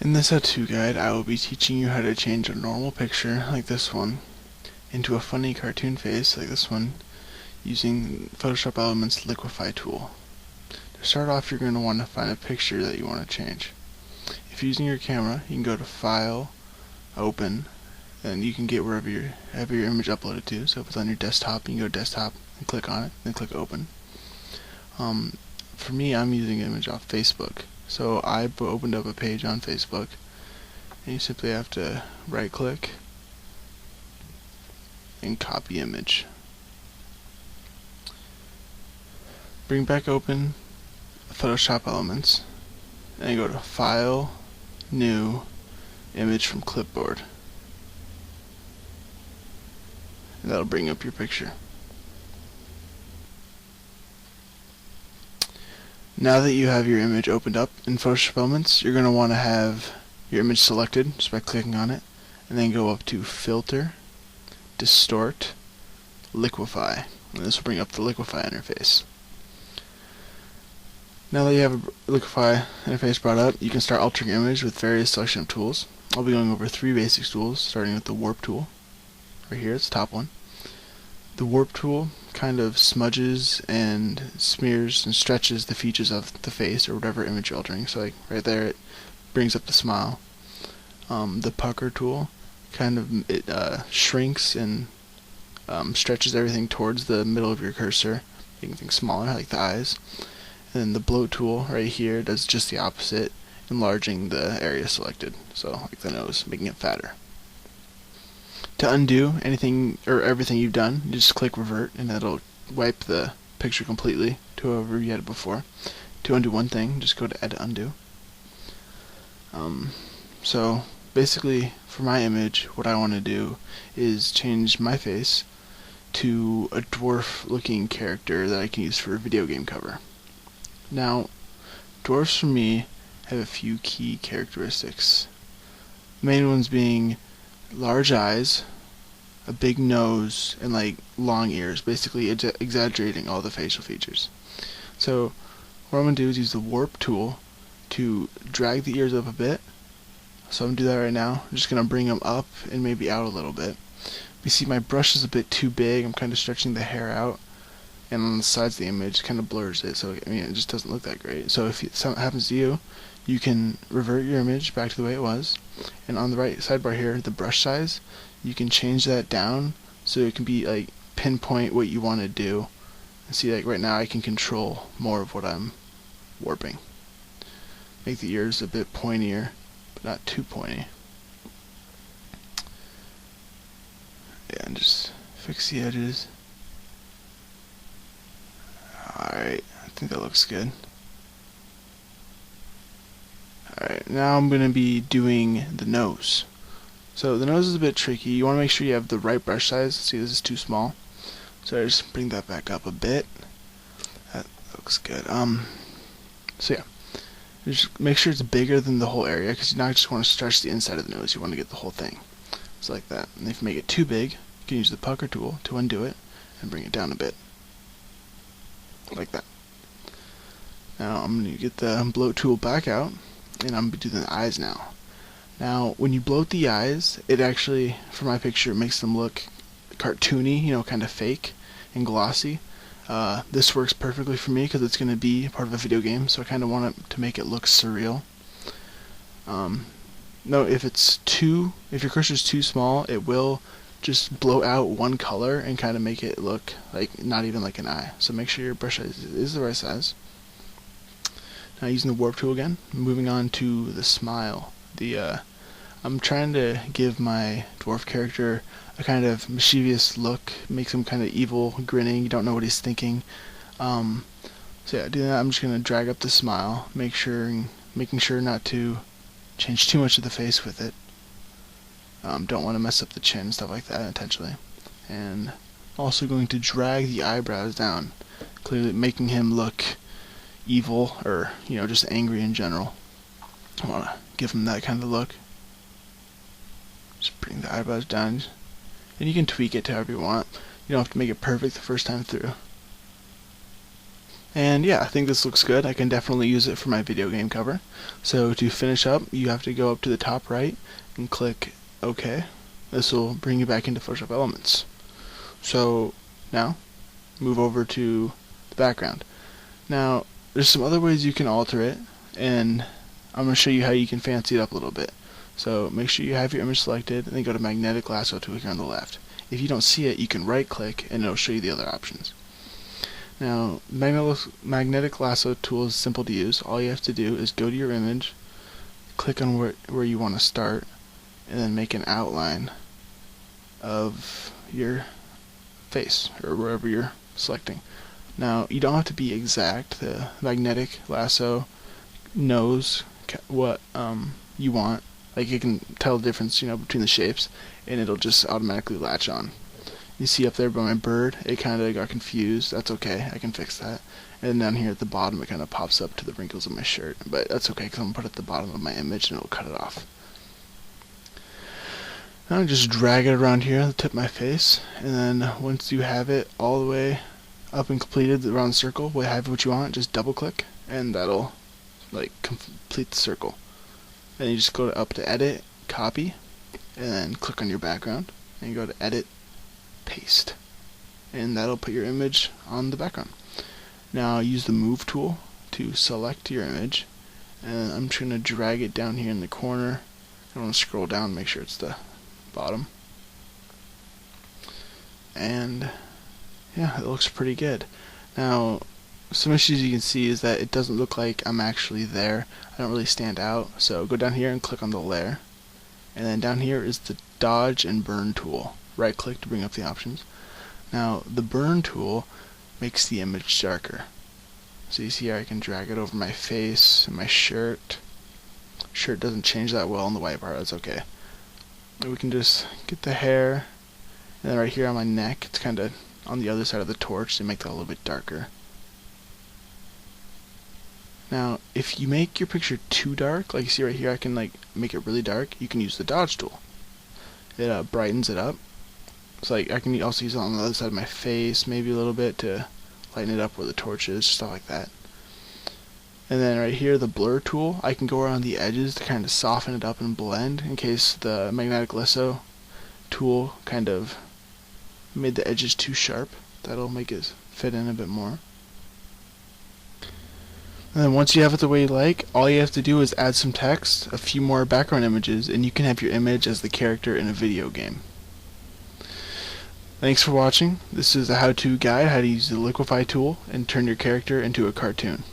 In this how-to guide, I will be teaching you how to change a normal picture, like this one, into a funny cartoon face, like this one, using Photoshop Element's Liquify tool. To start off, you're going to want to find a picture that you want to change. If you're using your camera, you can go to File, Open, and you can get wherever you have your image uploaded to. So if it's on your desktop, you can go to Desktop and click on it, then click Open. For me, I'm using an image off Facebook. So I opened up a page on Facebook, and you simply have to right click and copy image. Bring back open Photoshop Elements, and go to File, New, Image from Clipboard. And that'll bring up your picture. Now that you have your image opened up in Photoshop Elements, you're going to want to have your image selected just by clicking on it, and then go up to Filter, Distort, Liquify, and this will bring up the Liquify interface. Now that you have a Liquify interface brought up, you can start altering your image with various selection of tools. I'll be going over 3 basic tools, starting with the Warp tool. Right here, it's the top one. The Warp tool kind of smudges and smears and stretches the features of the face or whatever image you're altering. So like right there, it brings up the smile. The Pucker tool kind of shrinks and stretches everything towards the middle of your cursor, making things smaller, like the eyes. And then the Bloat tool right here does just the opposite, enlarging the area selected, so like the nose, making it fatter. To undo anything or everything you've done, you just click revert and that'll wipe the picture completely to however you had it before. To undo one thing, just go to Edit Undo. So basically, for my image, what I want to do is change my face to a dwarf-looking character that I can use for a video game cover. Now, dwarfs for me have a few key characteristics. The main ones being large eyes, a big nose, and like long ears, basically exaggerating all the facial features. So what I'm going to do is use the Warp tool to drag the ears up a bit. So I'm going to do that right now. I'm just going to bring them up and maybe out a little bit. You see my brush is a bit too big. I'm kind of stretching the hair out, and on the sides of the image it kind of blurs it, so I mean it just doesn't look that great. So if something happens to you, you can revert your image back to the way it was, and on the right sidebar here, the brush size, you can change that down so it can be like pinpoint what you want to do. And see, like right now I can control more of what I'm warping. Make the ears a bit pointier, but not too pointy. Yeah, and just fix the edges. Alright, I think that looks good. Alright, now I'm going to be doing the nose. So the nose is a bit tricky. You want to make sure you have the right brush size. See, this is too small. So I just bring that back up a bit. That looks good. So yeah, just make sure it's bigger than the whole area, because you not just want to stretch the inside of the nose, you want to get the whole thing. So like that. And if you make it too big, you can use the Pucker tool to undo it and bring it down a bit. Like that. Now I'm going to get the Bloat tool back out, and I'm going to do the eyes now. Now when you bloat the eyes, it actually, for my picture, makes them look cartoony, you know, kind of fake and glossy. This works perfectly for me because it's going to be part of a video game, so I kind of want it to make it look surreal. No, if your cursor is too small, it will just blow out one color and kind of make it look like not even like an eye. So make sure your brush size is the right size. Now using the Warp tool again, moving on to the smile. I'm trying to give my dwarf character a kind of mischievous look, makes him kind of evil, grinning, you don't know what he's thinking. So yeah, doing that, I'm just going to drag up the smile, making sure not to change too much of the face with it. Don't want to mess up the chin and stuff like that intentionally. And also going to drag the eyebrows down, clearly making him look evil, or you know, just angry in general. I want to give him that kind of look. Just bring the eyebrows down, and you can tweak it to however you want. You don't have to make it perfect the first time through. And yeah, I think this looks good. I can definitely use it for my video game cover. So to finish up, you have to go up to the top right and click OK. This will bring you back into Photoshop Elements. So now, move over to the background. Now, there's some other ways you can alter it, and I'm going to show you how you can fancy it up a little bit. So make sure you have your image selected, and then go to Magnetic Lasso tool here on the left. If you don't see it, you can right-click, and it'll show you the other options. Now, Magnetic Lasso tool is simple to use. All you have to do is go to your image, click on where you want to start, and then make an outline of your face, or wherever you're selecting. Now, you don't have to be exact. The Magnetic Lasso knows what you want. Like, it can tell the difference, between the shapes, and it'll just automatically latch on. You see up there by my bird, it kind of got confused. That's okay, I can fix that. And down here at the bottom, it kind of pops up to the wrinkles of my shirt. But that's okay, because I'm going to put it at the bottom of my image, and it'll cut it off. Now just drag it around here on the tip of my face, and then once you have it all the way up and completed around the circle, have what you want, just double click, and that'll complete the circle. Then you just go up to Edit, Copy, and then click on your background, and you go to Edit, Paste, and that'll put your image on the background. Now use the Move tool to select your image, and I'm just going to drag it down here in the corner. I want to scroll down, make sure it's the bottom, and yeah, it looks pretty good. Now, some issues you can see is that it doesn't look like I'm actually there. I don't really stand out. So go down here and click on the layer, and then down here is the Dodge and Burn tool. Right click to bring up the options. Now, the Burn tool makes the image darker. So you see here I can drag it over my face and my shirt. Shirt doesn't change that well on the white part, that's okay. We can just get the hair, and then right here on my neck, it's kind of on the other side of the torch to make that a little bit darker. Now, if you make your picture too dark, like you see right here, I can make it really dark. You can use the Dodge tool. It brightens it up. So I can also use it on the other side of my face, maybe a little bit to lighten it up where the torch is, stuff like that. And then right here, the blur tool, I can go around the edges to kind of soften it up and blend in case the Magnetic Lasso tool kind of made the edges too sharp. That'll make it fit in a bit more. And then once you have it the way you like, all you have to do is add some text, a few more background images, and you can have your image as the character in a video game. Thanks for watching. This is a how-to guide how to use the Liquify tool and turn your character into a cartoon.